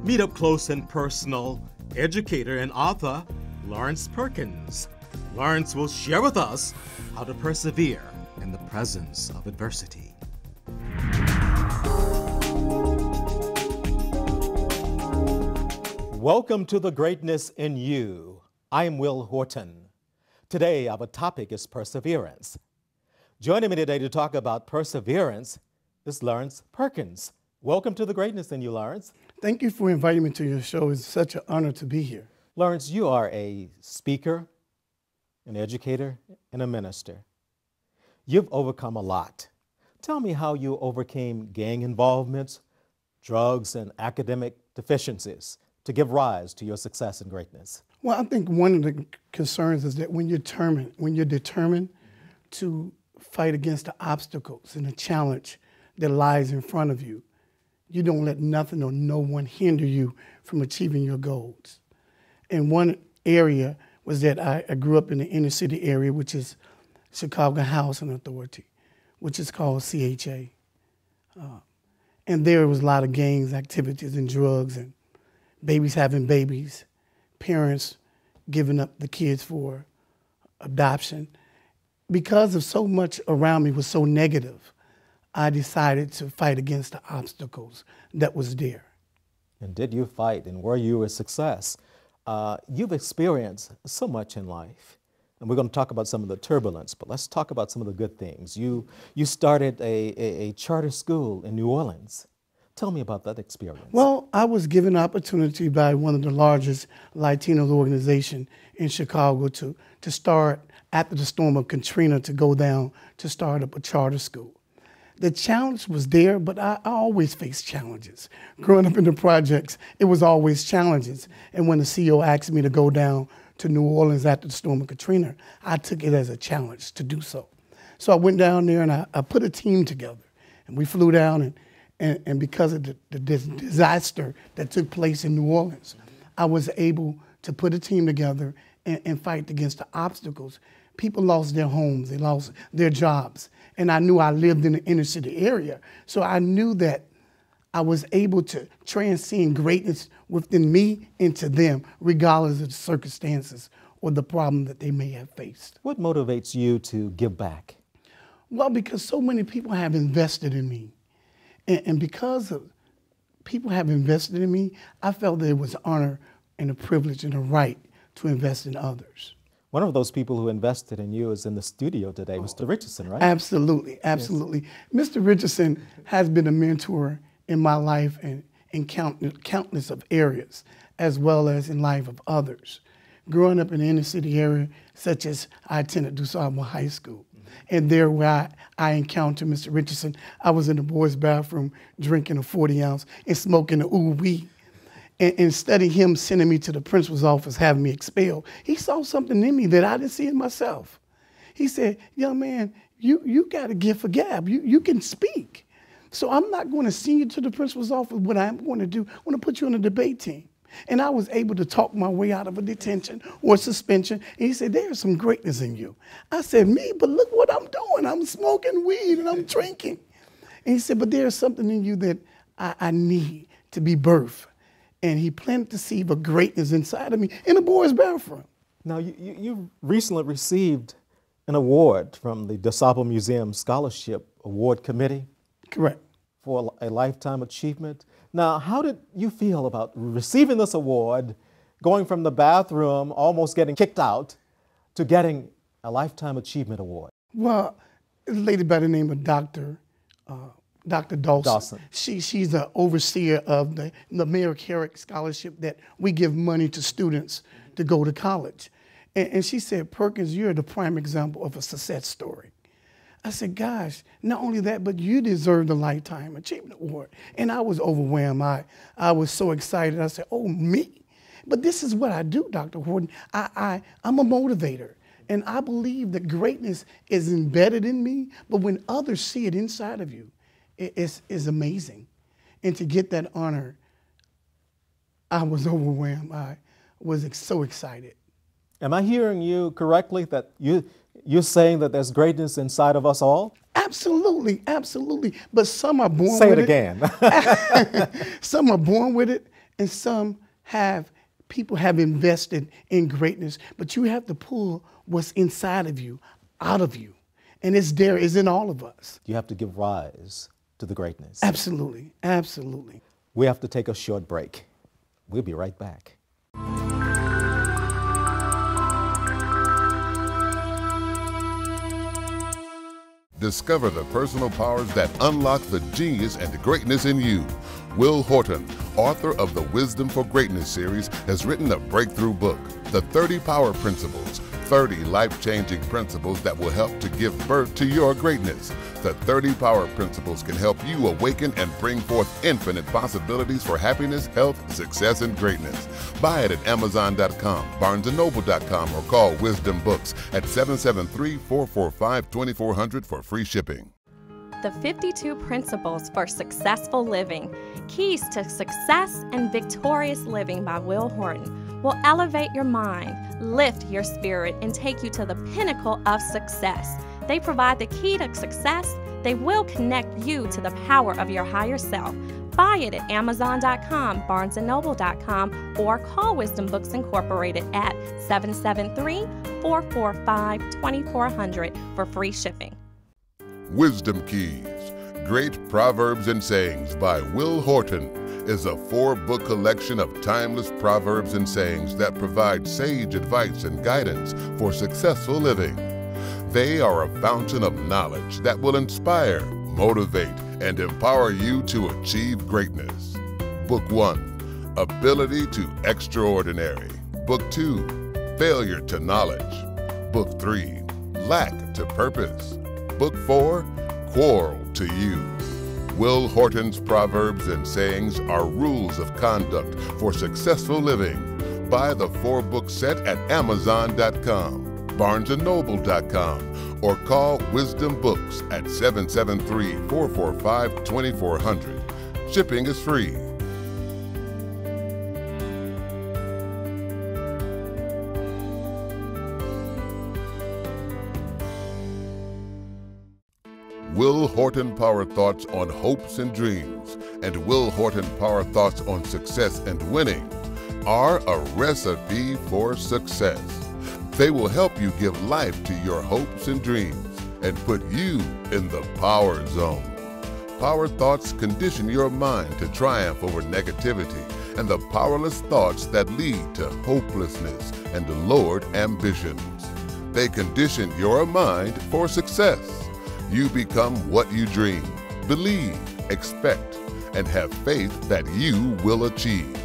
Meet up close and personal, educator and author Lawrence Perkins. Lawrence will share with us how to persevere in the presence of adversity. Welcome to The Greatness in You. I'm Will Horton. Today, our topic is perseverance. Joining me today to talk about perseverance is Lawrence Perkins. Welcome to The Greatness in You, Lawrence. Thank you for inviting me to your show. It's such an honor to be here. Lawrence, you are a speaker, an educator, and a minister. You've overcome a lot. Tell me how you overcame gang involvements, drugs, and academic deficiencies to give rise to your success and greatness. Well, I think one of the concerns is that when you're determined to fight against the obstacles and the challenge that lies in front of you, you don't let nothing or no one hinder you from achieving your goals. And one area was that I grew up in the inner city area, which is Chicago Housing Authority, which is called CHA. And there was a lot of gangs, activities, and drugs, and babies having babies, parents giving up the kids for adoption. Because of so much around me was so negative, I decided to fight against the obstacles that was there. And did you fight, and were you a success? You've experienced so much in life, and we're going to talk about some of the turbulence, but let's talk about some of the good things. You started a charter school in New Orleans. Tell me about that experience. Well, I was given an opportunity by one of the largest Latino organizations in Chicago to start, after the storm of Katrina, to go down to start up a charter school. The challenge was there, but I always faced challenges. Growing up in the projects, it was always challenges. And when the CEO asked me to go down to New Orleans after the storm of Katrina, I took it as a challenge to do so. So I went down there and I put a team together. And we flew down, and because of the disaster that took place in New Orleans, I was able to put a team together and fight against the obstacles. People lost their homes, they lost their jobs. And I knew I lived in the inner city area. So I knew that I was able to transcend greatness within me into them, regardless of the circumstances or the problem that they may have faced. What motivates you to give back? Well, because so many people have invested in me. And because of people have invested in me, I felt that it was an honor and a privilege and a right to invest in others. One of those people who invested in you is in the studio today, Mr. Richardson, right? Absolutely, absolutely. Yes. Mr. Richardson has been a mentor in my life and in countless of areas, as well as in life of others. Growing up in the inner city area, such as I attended DuSable High School, and there where I encountered Mr. Richardson, I was in the boys' bathroom drinking a 40-ounce and smoking a weed. And studying him sending me to the principal's office, having me expelled, he saw something in me that I didn't see in myself. He said, young man, you got a gift for gab. You can speak. So I'm not going to send you to the principal's office. What I'm going to do, I'm going to put you on a debate team. And I was able to talk my way out of a detention or suspension. And he said, there's some greatness in you. I said, me? But look what I'm doing. I'm smoking weed and I'm drinking. And he said, but there's something in you that I need to be birthed. And he planted the seed of greatness inside of me in the boys' bathroom. Now, you recently received an award from the DuSable Museum Scholarship Award Committee. Correct. For a lifetime achievement. Now, how did you feel about receiving this award, going from the bathroom, almost getting kicked out, to getting a Lifetime Achievement Award? Well, a lady by the name of Dr. Dawson. She's the overseer of the Mayor Carrick Scholarship that we give money to students to go to college. And she said, Perkins, you're the prime example of a success story. I said, gosh, not only that, but you deserve the Lifetime Achievement Award. And I was overwhelmed. I was so excited. I said, oh, me? But this is what I do, Dr. Horton. I'm a motivator. And I believe that greatness is embedded in me, but when others see it inside of you, it's amazing. And to get that honor, I was overwhelmed. I was so excited. Am I hearing you correctly that you're saying that there's greatness inside of us all? Absolutely, absolutely. But some are born with it. Say it again. Some are born with it, And people have invested in greatness, but you have to pull what's inside of you out of you. And it's in all of us. You have to give rise to the greatness. Absolutely, absolutely. We have to take a short break. We'll be right back. Discover the personal powers that unlock the genius and greatness in you. Will Horton, author of the Wisdom for Greatness series, has written a breakthrough book, The 30 Power Principles, 30 life-changing principles that will help to give birth to your greatness. The 30 Power Principles can help you awaken and bring forth infinite possibilities for happiness, health, success, and greatness. Buy it at Amazon.com, BarnesandNoble.com, or call Wisdom Books at 773-445-2400 for free shipping. The 52 Principles for Successful Living, Keys to Success and Victorious Living by Will Horton will elevate your mind, lift your spirit, and take you to the pinnacle of success. They provide the key to success. They will connect you to the power of your higher self. Buy it at Amazon.com, BarnesandNoble.com, or call Wisdom Books Incorporated at 773-445-2400 for free shipping. Wisdom Keys, Great Proverbs and Sayings by Will Horton is a 4-book collection of timeless proverbs and sayings that provide sage advice and guidance for successful living. They are a fountain of knowledge that will inspire, motivate, and empower you to achieve greatness. Book 1, Ability to Extraordinary. Book 2, Failure to Knowledge. Book 3, Lack to Purpose. Book 4, Quarrel to You. Will Horton's Proverbs and Sayings are rules of conduct for successful living. Buy the 4-book set at Amazon.com, BarnesandNoble.com, or call Wisdom Books at 773-445-2400. Shipping is free. Will Horton Power Thoughts on Hopes and Dreams and Will Horton Power Thoughts on Success and Winning are a recipe for success. They will help you give life to your hopes and dreams and put you in the power zone. Power thoughts condition your mind to triumph over negativity and the powerless thoughts that lead to hopelessness and lowered ambitions. They condition your mind for success. You become what you dream, believe, expect, and have faith that you will achieve.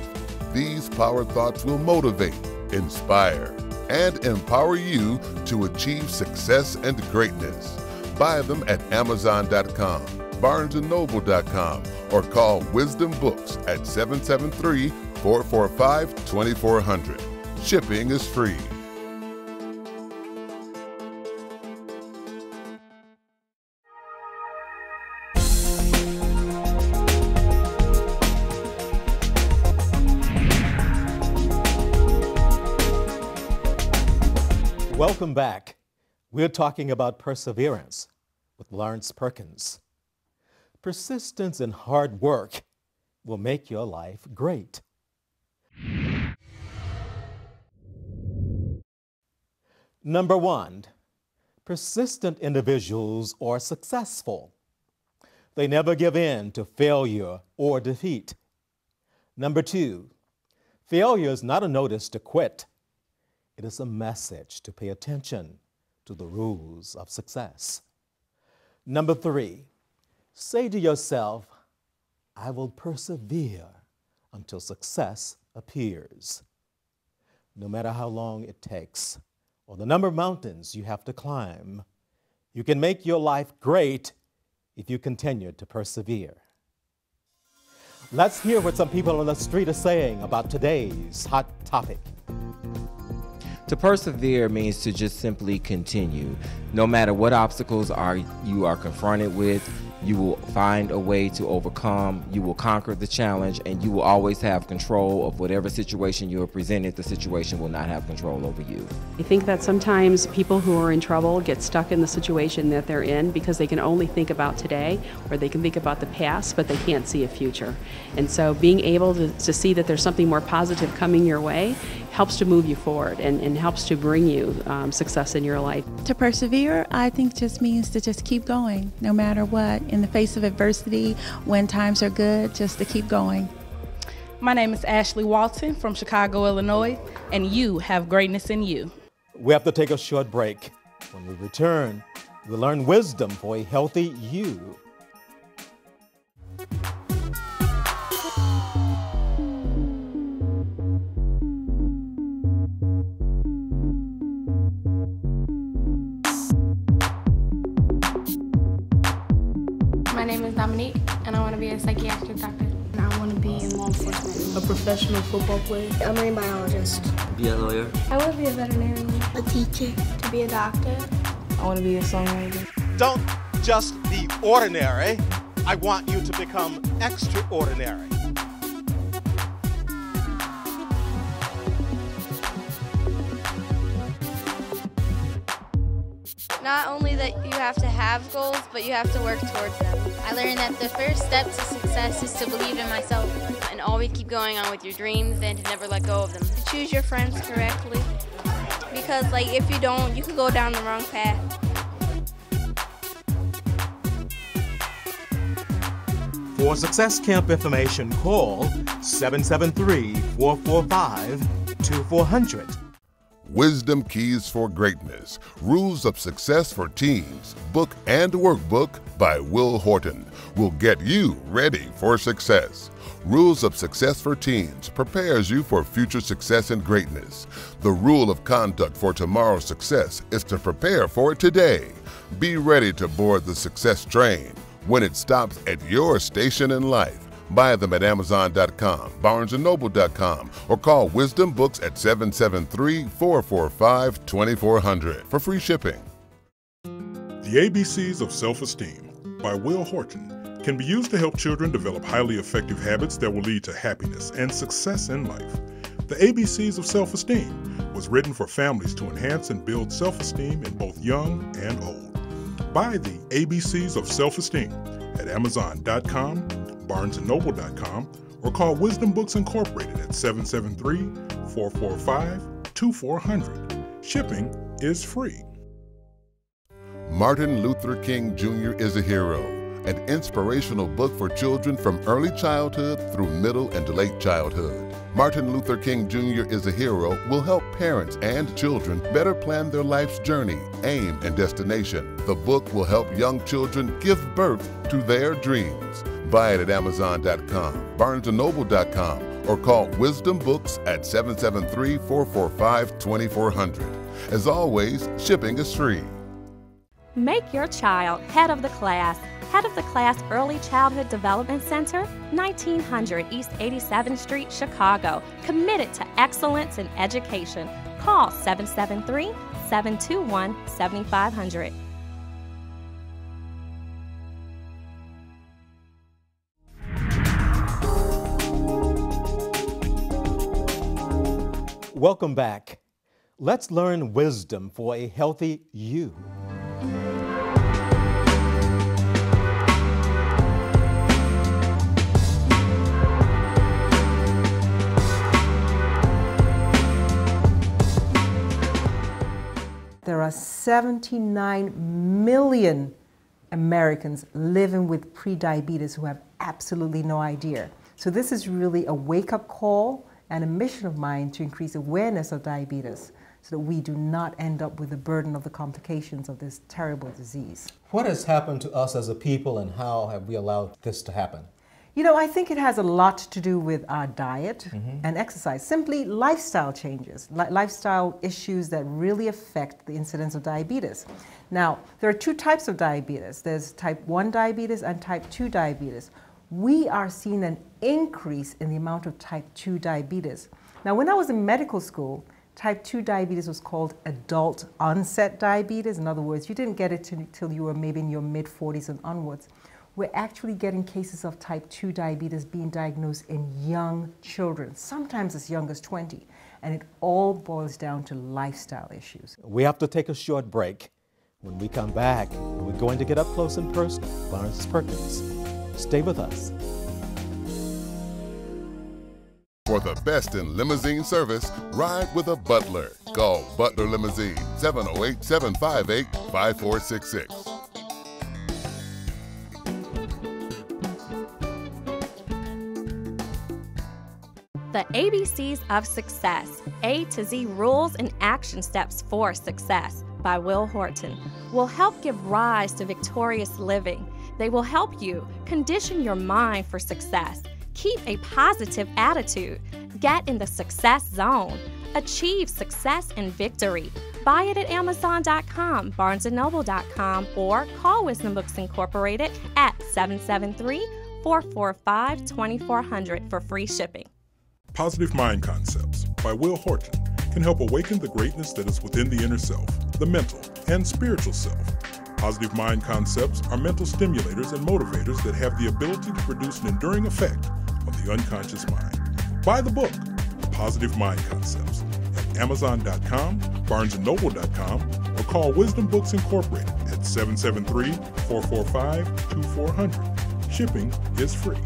These power thoughts will motivate, inspire, and empower you to achieve success and greatness. Buy them at Amazon.com, BarnesandNoble.com, or call Wisdom Books at 773-445-2400. Shipping is free. Welcome back. We're talking about perseverance with Lawrence Perkins. Persistence and hard work will make your life great. Number 1, persistent individuals are successful. They never give in to failure or defeat. Number 2, failure is not a notice to quit. It is a message to pay attention to the rules of success. Number 3, say to yourself, I will persevere until success appears. No matter how long it takes or the number of mountains you have to climb, you can make your life great if you continue to persevere. Let's hear what some people on the street are saying about today's hot topic. To persevere means to just simply continue. No matter what obstacles you are confronted with, You will find a way to overcome, you will conquer the challenge, and you will always have control of whatever situation you are presented. The situation will not have control over you. I think that sometimes people who are in trouble get stuck in the situation that they're in because they can only think about today, or they can think about the past, but they can't see a future. And so being able to see that there's something more positive coming your way helps to move you forward and helps to bring you success in your life. To persevere, I think just means to just keep going, no matter what. In the face of adversity, when times are good, just to keep going. My name is Ashley Walton from Chicago, Illinois, and you have greatness in you. We have to take a short break. When we return, we'll learn wisdom for a healthy you. My name is Dominique, and I want to be a psychiatric doctor. And I want to be in law enforcement, a professional football player, a marine biologist, be a lawyer. I want to be a veterinarian, a teacher, to be a doctor. I want to be a songwriter. Don't just be ordinary. I want you to become extraordinary. Not only that you have to have goals, but you have to work towards them. I learned that the first step to success is to believe in myself and always keep going on with your dreams and to never let go of them. To choose your friends correctly, because if you don't, you could go down the wrong path. For Success Camp information, call 773-445-2400. Wisdom Keys for Greatness, Rules of Success for Teens, book and workbook by Will Horton will get you ready for success. Rules of Success for Teens prepares you for future success and greatness. The rule of conduct for tomorrow's success is to prepare for it today. Be ready to board the success train when it stops at your station in life. Buy them at Amazon.com, BarnesandNoble.com, or call Wisdom Books at 773-445-2400 for free shipping. The ABCs of Self-Esteem by Will Horton can be used to help children develop highly effective habits that will lead to happiness and success in life. The ABCs of Self-Esteem was written for families to enhance and build self-esteem in both young and old. Buy the ABCs of Self-Esteem at Amazon.com, BarnesandNoble.com, or call Wisdom Books Incorporated at 773-445-2400. Shipping is free. Martin Luther King Jr. is a Hero, an inspirational book for children from early childhood through middle and late childhood. Martin Luther King Jr. is a Hero will help parents and children better plan their life's journey, aim, and destination. The book will help young children give birth to their dreams. Buy it at Amazon.com, BarnesandNoble.com, or call Wisdom Books at 773-445-2400. As always, shipping is free. Make your child head of the class. Head of the Class Early Childhood Development Center, 1900 East 87th Street, Chicago. Committed to excellence in education. Call 773-721-7500. Welcome back. Let's learn wisdom for a healthy you. There are 79 million Americans living with prediabetes who have absolutely no idea. So this is really a wake-up call and a mission of mine to increase awareness of diabetes so that we do not end up with the burden of the complications of this terrible disease. What has happened to us as a people, and how have we allowed this to happen? You know, I think it has a lot to do with our diet and exercise. Simply lifestyle changes, lifestyle issues that really affect the incidence of diabetes. Now, there are two types of diabetes. There's type 1 diabetes and type 2 diabetes. We are seeing an increase in the amount of type 2 diabetes. Now, when I was in medical school, type 2 diabetes was called adult onset diabetes. In other words, you didn't get it until you were maybe in your mid-40s and onwards. we're actually getting cases of type 2 diabetes being diagnosed in young children, sometimes as young as 20. And it all boils down to lifestyle issues. We have to take a short break. When we come back, we're going to get up close and personal. Lawrence Perkins. Stay with us. For the best in limousine service, ride with a Butler. Call Butler Limousine, 708-758-5466. The ABCs of Success, A to Z Rules and Action Steps for Success by Will Horton will help give rise to victorious living. They will help you condition your mind for success, keep a positive attitude, get in the success zone, achieve success and victory. Buy it at Amazon.com, BarnesandNoble.com, or call Wisdom Books Incorporated at 773-445-2400 for free shipping. Positive Mind Concepts by Will Horton can help awaken the greatness that is within the inner self, the mental and spiritual self. Positive Mind Concepts are mental stimulators and motivators that have the ability to produce an enduring effect on the unconscious mind. Buy the book, Positive Mind Concepts, at Amazon.com, BarnesandNoble.com, or call Wisdom Books Incorporated at 773-445-2400. Shipping is free.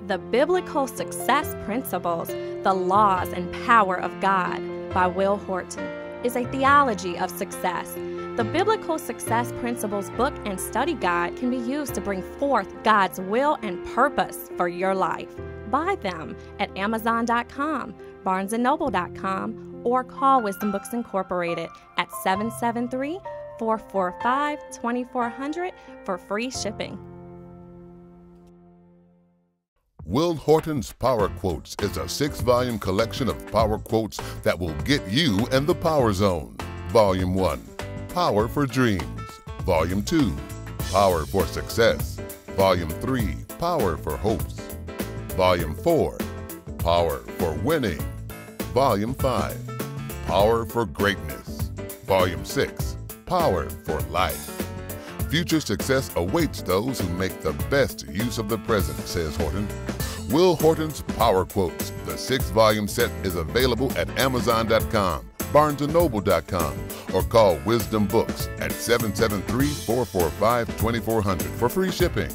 The Biblical Success Principles, The Laws and Power of God by Will Horton is a theology of success. The Biblical Success Principles book and study guide can be used to bring forth God's will and purpose for your life. Buy them at Amazon.com, BarnesandNoble.com, or call Wisdom Books Incorporated at 773-445-2400 for free shipping. Will Horton's Power Quotes is a 6-volume collection of power quotes that will get you in the power zone. Volume 1, Power for Dreams. Volume 2, Power for Success. Volume 3, Power for Hopes. Volume 4, Power for Winning. Volume 5, Power for Greatness. Volume 6, Power for Life. Future success awaits those who make the best use of the present, says Horton. Will Horton's Power Quotes, the 6-volume set, is available at Amazon.com, BarnesandNoble.com, or call Wisdom Books at 773-445-2400 for free shipping.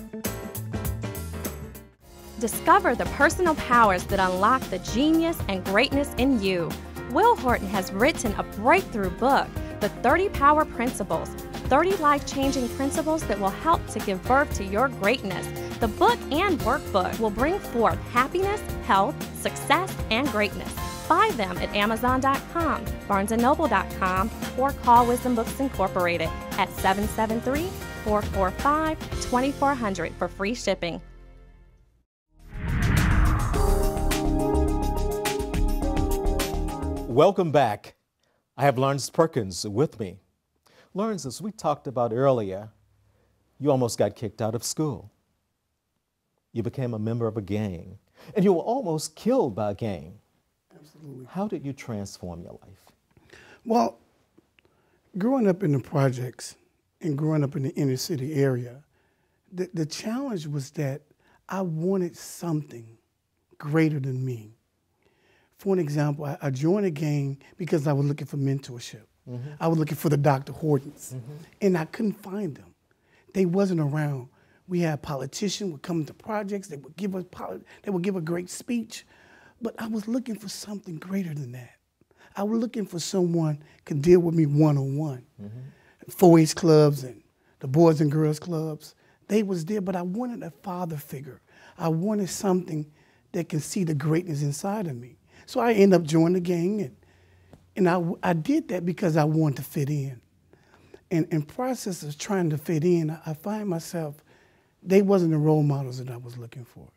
Discover the personal powers that unlock the genius and greatness in you. Will Horton has written a breakthrough book, The 30 Power Principles, 30 life-changing principles that will help to give birth to your greatness. The book and workbook will bring forth happiness, health, success, and greatness. Buy them at Amazon.com, BarnesandNoble.com, or call Wisdom Books Incorporated at 773-445-2400 for free shipping. Welcome back. I have Lawrence Perkins with me. Lawrence, as we talked about earlier, you almost got kicked out of school. You became a member of a gang, and you were almost killed by a gang. Absolutely. How did you transform your life? Well, growing up in the projects and growing up in the inner city area, the challenge was that I wanted something greater than me. For an example, I joined a gang because I was looking for mentorship. Mm-hmm. I was looking for the Dr. Hortons, and I couldn't find them. They wasn't around. We had politicians would come to projects. They would give us they would give a great speech, but I was looking for something greater than that. I was looking for someone could deal with me one-on-one. 4-H clubs and the Boys and Girls Clubs, they was there, but I wanted a father figure. I wanted something that can see the greatness inside of me. So I ended up joining the gang, and I did that because I wanted to fit in. And in process of trying to fit in, I find myself, they wasn't the role models that I was looking for.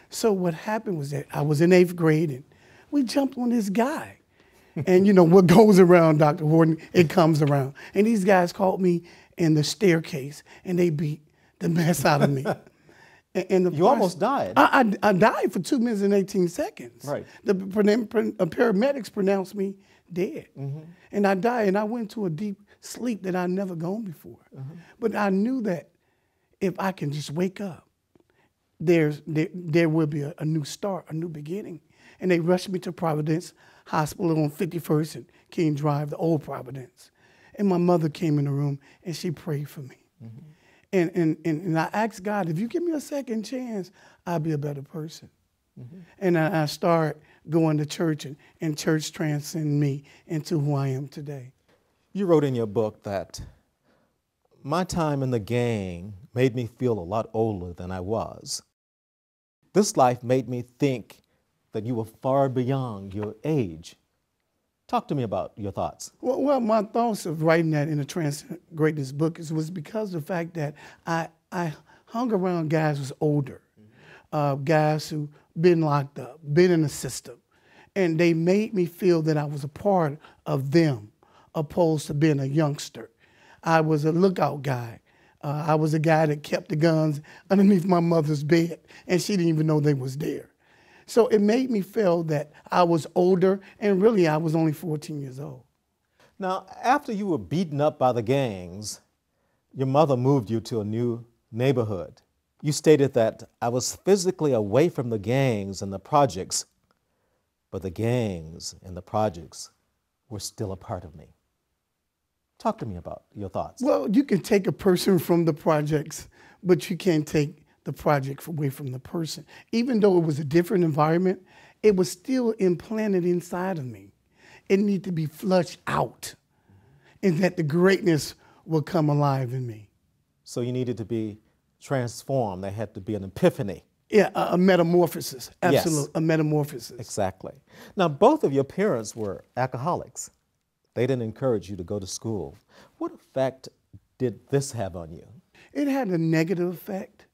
So what happened was that I was in 8th grade, and we jumped on this guy. And you know, what goes around, Dr. Horton, it comes around. And these guys caught me in the staircase, and they beat the mess out of me. And you almost died. I died for 2 minutes and 18 seconds. Right. The paramedics pronounced me dead. And I died, and I went to a deep sleep that I'd never gone before. But I knew that if I can just wake up, there will be a new start, a new beginning. And they rushed me to Providence Hospital on 51st and King Drive, the old Providence. And my mother came in the room and she prayed for me. And I asked God, if you give me a second chance, I'll be a better person. And I started going to church, and church transcended me into who I am today. You wrote in your book that my time in the gang made me feel a lot older than I was. This life made me think that you were far beyond your age. Talk to me about your thoughts. Well, my thoughts of writing that in the Transcend Greatness book was because of the fact that I hung around guys who was older, guys who been locked up, been in the system, and they made me feel that I was a part of them, opposed to being a youngster. I was a lookout guy. I was a guy that kept the guns underneath my mother's bed, and she didn't even know they was there. So it made me feel that I was older, and really I was only 14 years old. Now, after you were beaten up by the gangs, your mother moved you to a new neighborhood. You stated that I was physically away from the gangs and the projects, but the gangs and the projects were still a part of me. Talk to me about your thoughts. Well, you can take a person from the projects, but you can't take the project away from the person. Even though it was a different environment, it was still implanted inside of me. It needed to be flushed out, and that the greatness will come alive in me. So you needed to be transformed. There had to be an epiphany. Yeah, a metamorphosis. Absolutely, yes. A metamorphosis. Exactly. Now, both of your parents were alcoholics. They didn't encourage you to go to school. What effect did this have on you? It had a negative effect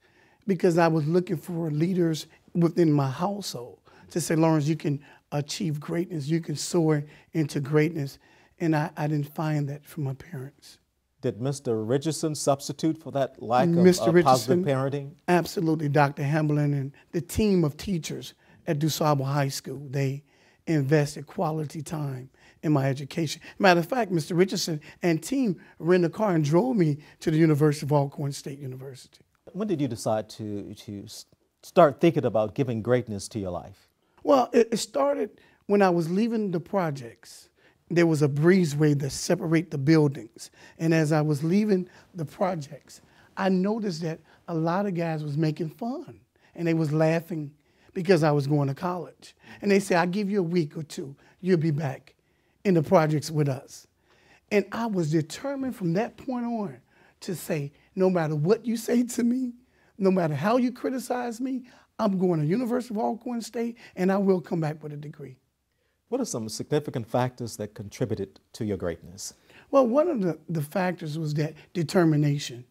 because I was looking for leaders within my household to say, Lawrence, you can achieve greatness, you can soar into greatness, and I didn't find that from my parents. Did Mr. Richardson substitute for that lack of positive parenting? Absolutely. Dr. Hamblin and the team of teachers at DuSable High School, they invested quality time in my education. Matter of fact, Mr. Richardson and team rented a car and drove me to the University of Alcorn State University. When did you decide to start thinking about giving greatness to your life? Well, it started when I was leaving the projects. There was a breezeway that separated the buildings. And as I was leaving the projects, I noticed that a lot of guys was making fun. And they was laughing because I was going to college. And they said, I'll give you a week or two. You'll be back in the projects with us. And I was determined from that point on to say, no matter what you say to me, no matter how you criticize me, I'm going to University of Alcorn State, and I will come back with a degree. What are some significant factors that contributed to your greatness? Well, one of the factors was that determination.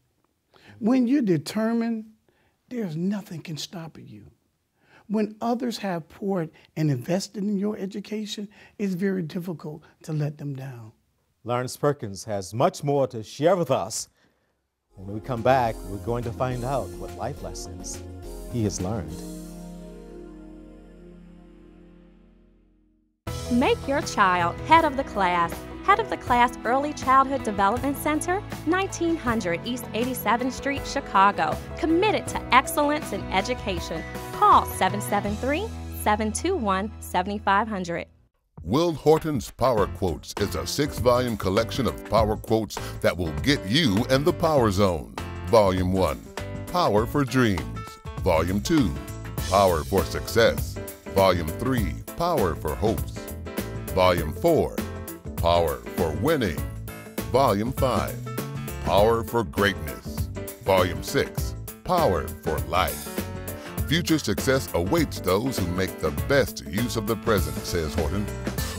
When you're determined, there's nothing can stop you. When others have poured and invested in your education, it's very difficult to let them down. Lawrence Perkins has much more to share with us. When we come back, we're going to find out what life lessons he has learned. Make your child head of the class. Head of the Class Early Childhood Development Center, 1900 East 87th Street, Chicago. Committed to excellence in education. Call 773-721-7500. Will Horton's Power Quotes is a 6-volume collection of power quotes that will get you in the power zone. Volume 1, Power for Dreams. Volume 2, Power for Success. Volume 3, Power for Hopes. Volume 4, Power for Winning. Volume 5, Power for Greatness. Volume 6, Power for Life. Future success awaits those who make the best use of the present, says Horton.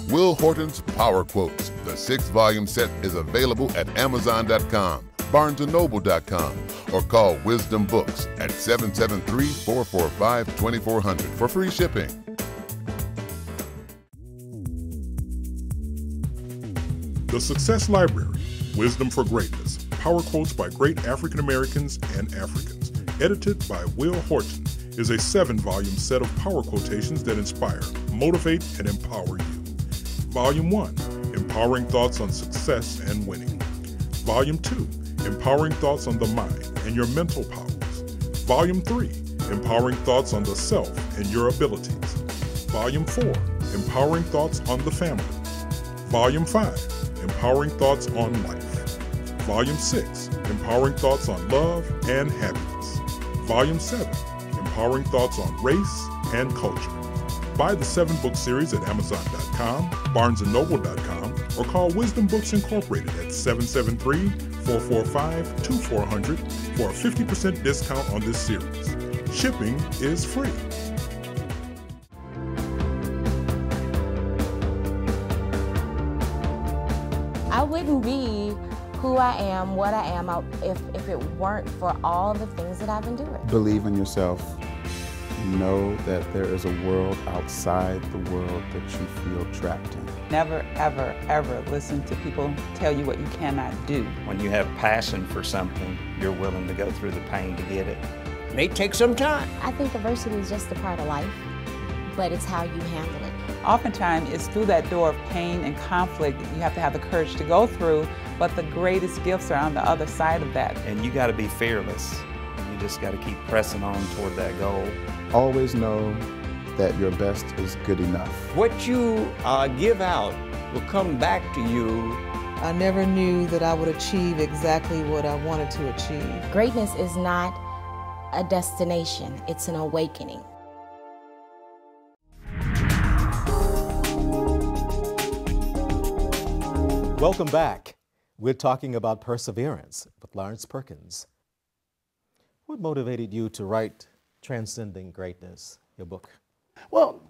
Will Horton's Power Quotes, the 6-volume set, is available at Amazon.com, BarnesandNoble.com, or call Wisdom Books at 773-445-2400 for free shipping. The Success Library, Wisdom for Greatness, Power Quotes by Great African Americans and Africans, edited by Will Horton, is a 7-volume set of power quotations that inspire, motivate, and empower you. Volume 1, Empowering Thoughts on Success and Winning. Volume 2, Empowering Thoughts on the Mind and Your Mental Powers. Volume 3, Empowering Thoughts on the Self and Your Abilities. Volume 4, Empowering Thoughts on the Family. Volume 5, Empowering Thoughts on Life. Volume 6, Empowering Thoughts on Love and Happiness. Volume 7, Empowering Thoughts on Race and Culture. Buy the 7-book series at Amazon.com, BarnesandNoble.com, or call Wisdom Books Incorporated at 773-445-2400 for a 50% discount on this series. Shipping is free. I wouldn't be who I am, what I am, if it weren't for all the things that I've been doing. Believe in yourself. Know that there is a world outside the world that you feel trapped in. Never, ever, ever listen to people tell you what you cannot do. When you have passion for something, you're willing to go through the pain to get it. It may take some time. I think adversity is just a part of life, but it's how you handle it. Oftentimes, it's through that door of pain and conflict that you have to have the courage to go through, but the greatest gifts are on the other side of that. And you got to be fearless. You just got to keep pressing on toward that goal. Always know that your best is good enough. What you give out will come back to you. I never knew that I would achieve exactly what I wanted to achieve. Greatness is not a destination, it's an awakening. Welcome back. We're talking about perseverance with Lawrence Perkins. What motivated you to write Transcending Greatness, your book? Well,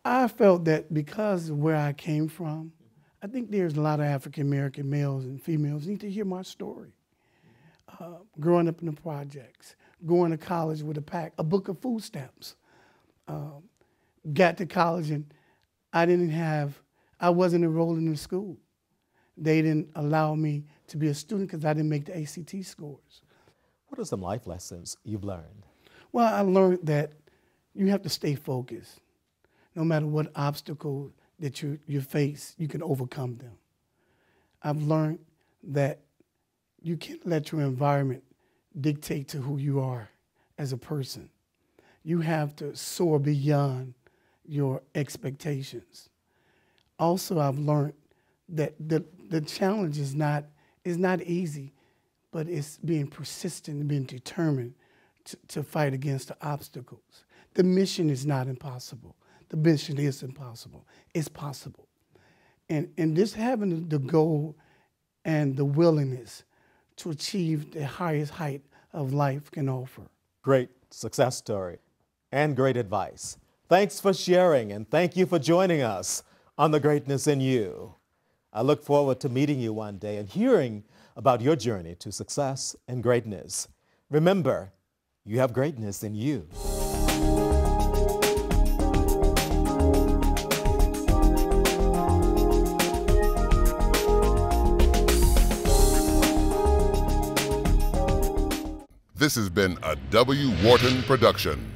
I felt that because of where I came from, I think there's a lot of African-American males and females need to hear my story. Growing up in the projects, going to college with a book of food stamps. Got to college and I wasn't enrolled in the school. They didn't allow me to be a student because I didn't make the ACT scores. What are some life lessons you've learned? Well, I learned that you have to stay focused. No matter what obstacle that you face, you can overcome them. I've learned that you can't let your environment dictate to who you are as a person. You have to soar beyond your expectations. Also, I've learned that the challenge is not easy, but it's being persistent and being determined to fight against the obstacles. The mission is not impossible. The mission is impossible. It's possible. And just having the goal and the willingness to achieve the highest height of life can offer. Great success story and great advice. Thanks for sharing and thank you for joining us on The Greatness in You. I look forward to meeting you one day and hearing about your journey to success and greatness. Remember, you have greatness in you. This has been a W. Horton production.